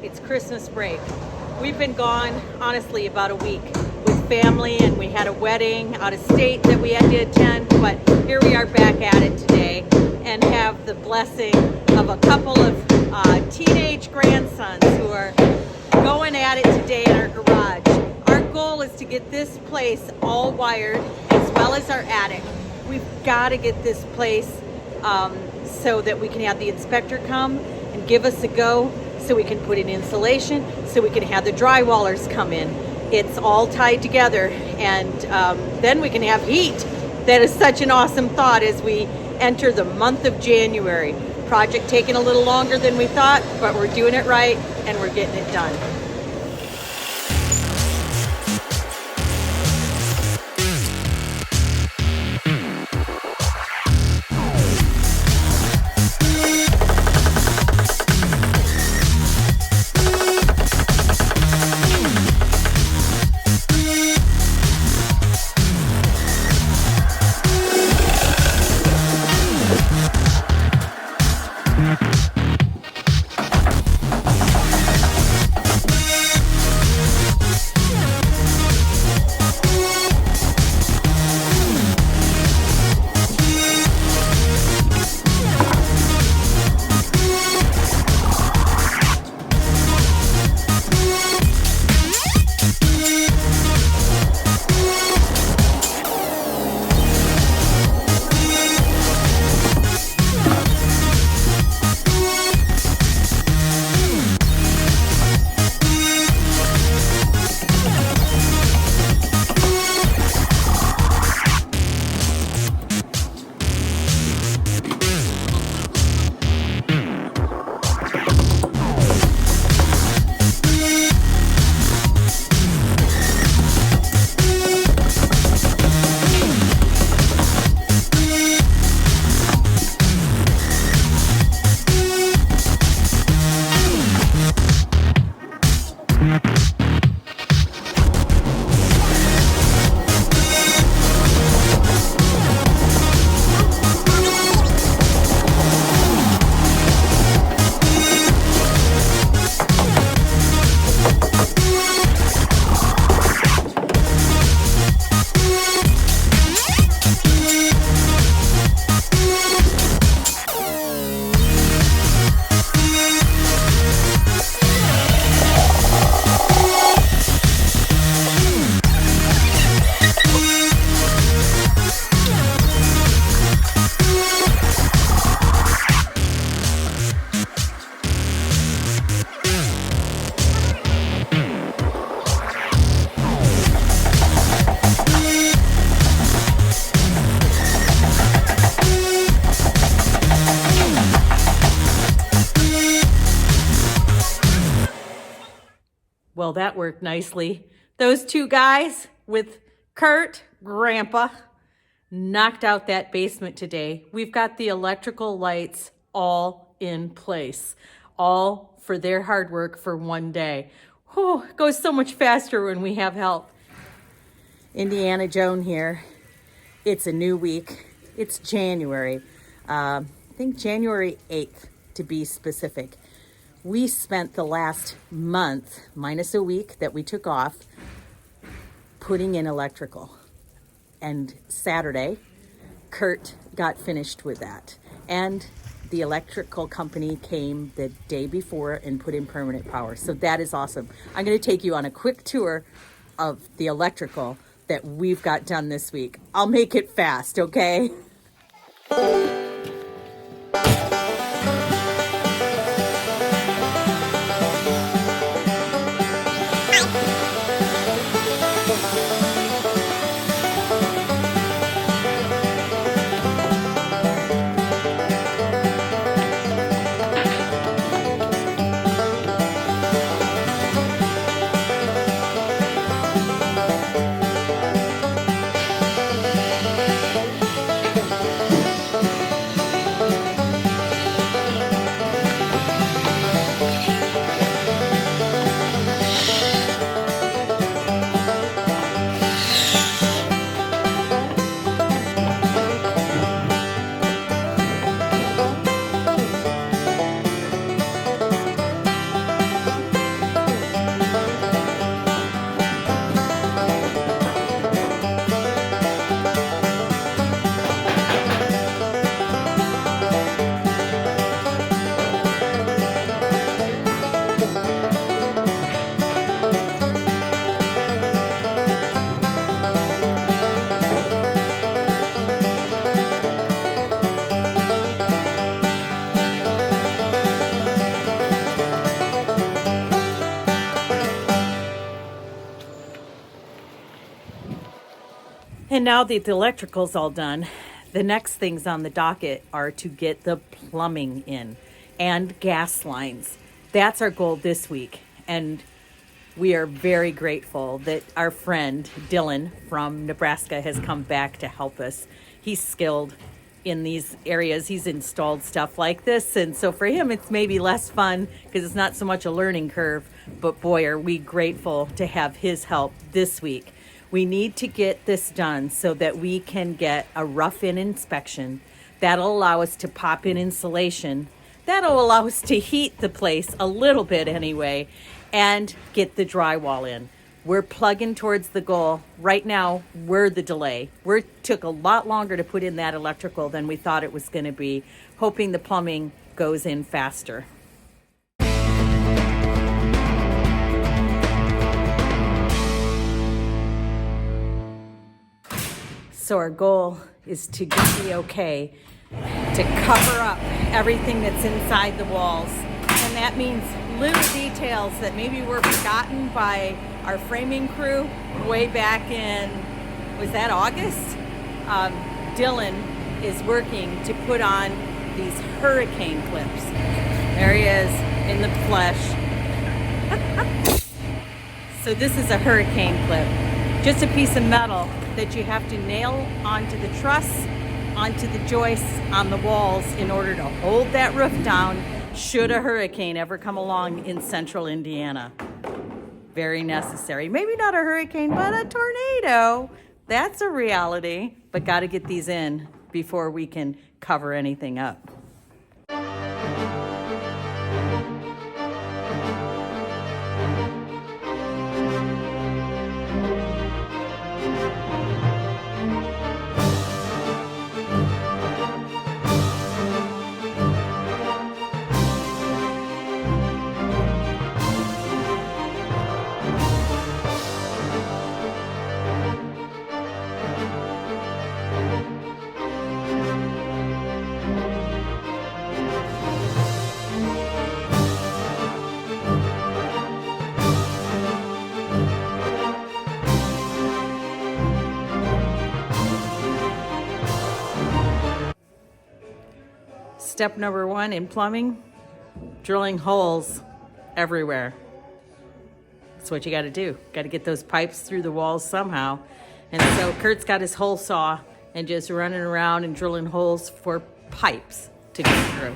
It's Christmas break. We've been gone, honestly, about a week with family, and we had a wedding out of state that we had to attend, but here we are back at it today and have the blessing of a couple of teenage grandsons who are going at it today in our garage. Our goal is to get this place all wired as well as our attic. We've got to get this place so that we can have the inspector come and give us a go, so we can put in insulation, so we can have the drywallers come in. It's all tied together, and then we can have heat. That is such an awesome thought as we enter the month of January. Project taking a little longer than we thought, but we're doing it right and we're getting it done. Well, that worked nicely. Those two guys with Kurt, Grandpa, knocked out that basement today. We've got the electrical lights all in place, all for their hard work for one day. Whew, it goes so much faster when we have help. Indiana Joan here. It's a new week. It's January. I think January 8th to be specific. We spent the last month, minus a week that we took off, putting in electrical. And Saturday, Kurt got finished with that. And the electrical company came the day before and put in permanent power. So that is awesome. I'm going to take you on a quick tour of the electrical that we've got done this week. I'll make it fast, okay? And now that the electrical's all done, the next things on the docket are to get the plumbing in and gas lines. That's our goal this week. And we are very grateful that our friend Dylan from Nebraska has come back to help us. He's skilled in these areas. He's installed stuff like this. And so for him, it's maybe less fun because it's not so much a learning curve. But boy, are we grateful to have his help this week. We need to get this done so that we can get a rough-in inspection. That'll allow us to pop in insulation. That'll allow us to heat the place a little bit anyway and get the drywall in. We're plugging towards the goal. Right now, we're the delay. We took a lot longer to put in that electrical than we thought it was going to be, hoping the plumbing goes in faster. So our goal is to get the okay to cover up everything that's inside the walls. And that means little details that maybe were forgotten by our framing crew way back in, was that August? Dylan is working to put on these hurricane clips. There he is in the flesh. So this is a hurricane clip. Just a piece of metal that you have to nail onto the truss, onto the joists on the walls in order to hold that roof down should a hurricane ever come along in central Indiana. Very necessary. Maybe not a hurricane, but a tornado. That's a reality. But got to get these in before we can cover anything up. Step number one in plumbing, drilling holes everywhere. That's what you got to do. Got to get those pipes through the walls somehow. And so Kurt's got his hole saw and just running around and drilling holes for pipes to go through.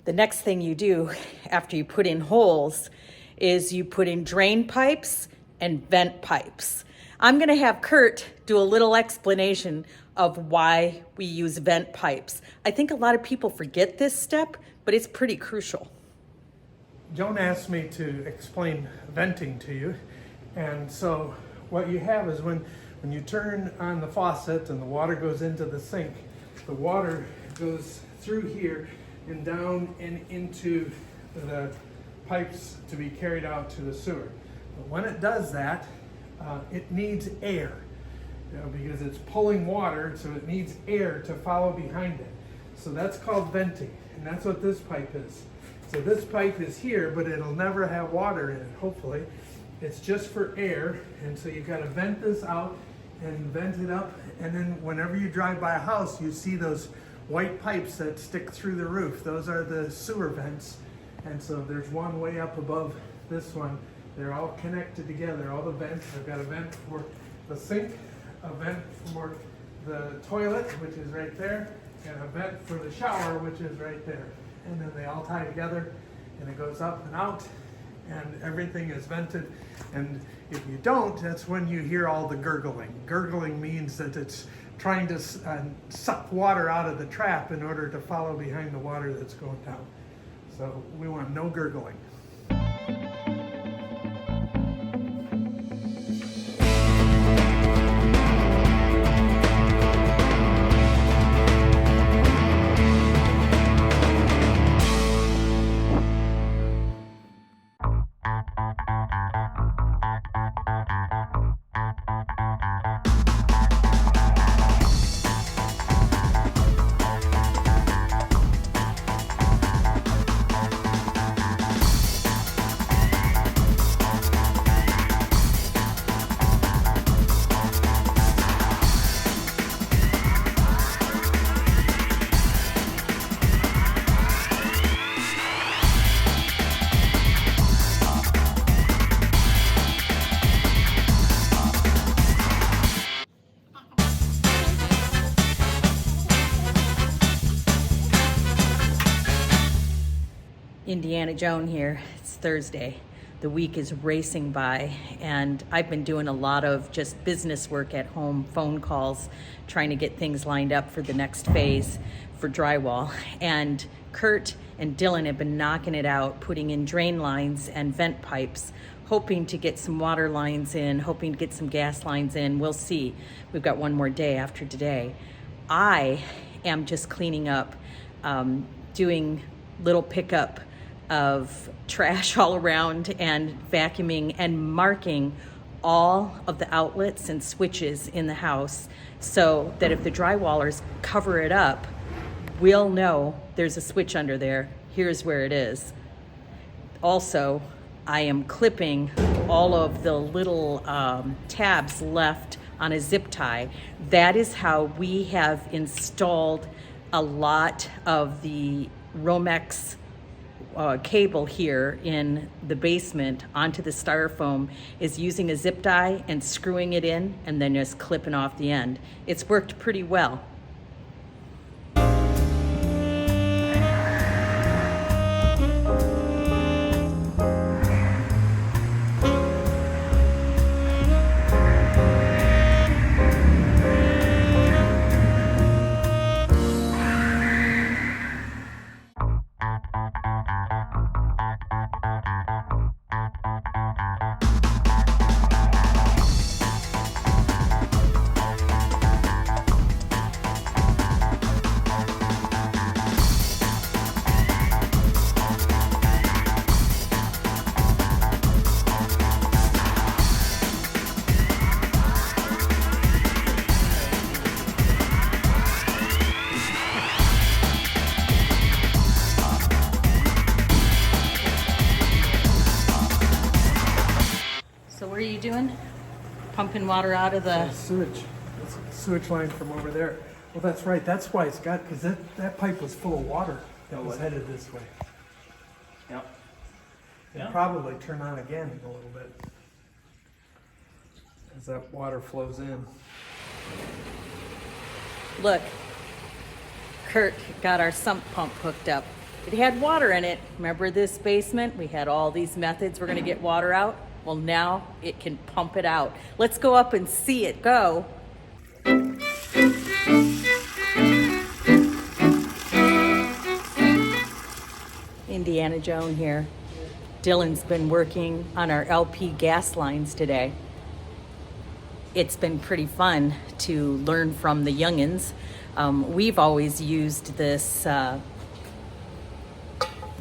The next thing you do after you put in holes is you put in drain pipes and vent pipes. I'm going to have Kurt do a little explanation of why we use vent pipes. I think a lot of people forget this step, but it's pretty crucial. Joan asked me to explain venting to you, and so what you have is when you turn on the faucet and the water goes into the sink, the water goes through here and down and into the pipes to be carried out to the sewer. But when it does that, it needs air, because it's pulling water, so it needs air to follow behind it. So that's called venting, and that's what this pipe is. So this pipe is here, but it'll never have water in it, hopefully. It's just for air, and so you've got to vent this out and vent it up, and then whenever you drive by a house, you see those white pipes that stick through the roof. Those are the sewer vents, and so there's one way up above this one. They're all connected together, all the vents. I've got a vent for the sink, a vent for the toilet, which is right there, and a vent for the shower, which is right there. And then they all tie together, and it goes up and out, and everything is vented. And if you don't, that's when you hear all the gurgling. Gurgling means that it's trying to suck water out of the trap in order to follow behind the water that's going down. So we want no gurgling. Indiana Joan here. It's Thursday. The week is racing by, and I've been doing a lot of just business work at home, phone calls, trying to get things lined up for the next phase for drywall. And Kurt and Dylan have been knocking it out, putting in drain lines and vent pipes, hoping to get some water lines in, hoping to get some gas lines in. We'll see. We've got one more day after today. I am just cleaning up, doing little pickup of trash all around and vacuuming and marking all of the outlets and switches in the house so that if the drywallers cover it up, we'll know there's a switch under there. Here's where it is. Also, I am clipping all of the little tabs left on a zip tie. That is how we have installed a lot of the Romex cable here in the basement onto the styrofoam, is using a zip tie and screwing it in and then just clipping off the end. It's worked pretty well. So what are you doing? Pumping water out of the... Sewage. That's a sewage line from over there. Well, that's right. That's why it's got, because that pipe was full of water that was headed this way. Yep. It'll probably turn on again in a little bit as that water flows in. Look, Kurt got our sump pump hooked up. It had water in it. Remember this basement? We had all these methods we're gonna get water out. Well, now it can pump it out. Let's go up and see it go. Indiana Joan here. Dylan's been working on our LP gas lines today. It's been pretty fun to learn from the youngins. We've always used this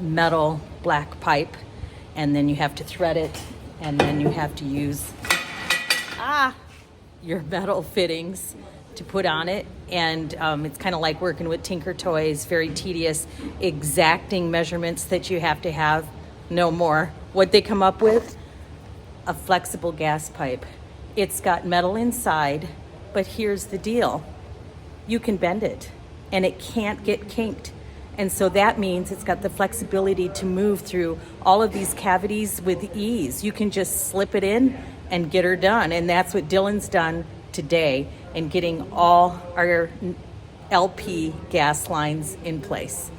metal black pipe, and then you have to thread it, and then you have to use your metal fittings to put on it. And it's kind of like working with Tinker Toys, very tedious, exacting measurements that you have to have. No more. What'd they come up with? A flexible gas pipe. It's got metal inside, but here's the deal. You can bend it, and it can't get kinked. And so that means it's got the flexibility to move through all of these cavities with ease. You can just slip it in and get her done. And that's what Dylan's done today in getting all our LP gas lines in place.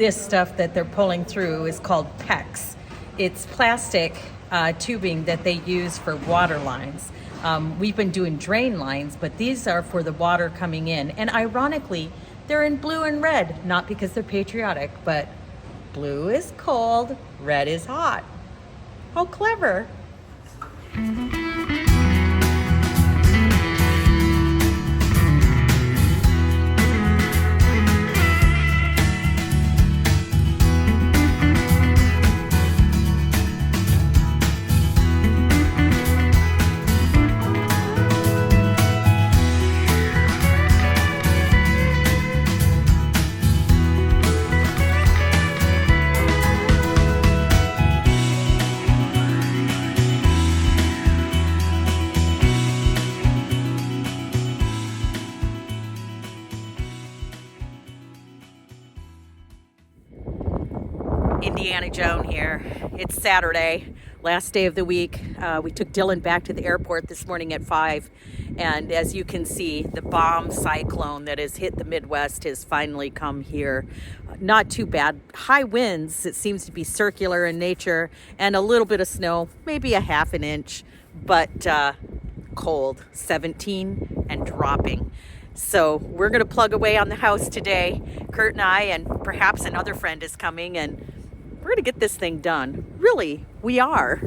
This stuff that they're pulling through is called PEX. It's plastic tubing that they use for water lines. We've been doing drain lines, but these are for the water coming in. And ironically, they're in blue and red, not because they're patriotic, but blue is cold, red is hot. How clever. Indiana Joan here. It's Saturday, last day of the week. We took Dylan back to the airport this morning at 5, and as you can see, the bomb cyclone that has hit the Midwest has finally come here. Not too bad. High winds, it seems to be circular in nature, and a little bit of snow, maybe a half an inch, but cold, 17 and dropping. So we're going to plug away on the house today. Kurt and I, and perhaps another friend is coming, and we're going to get this thing done. Really, we are.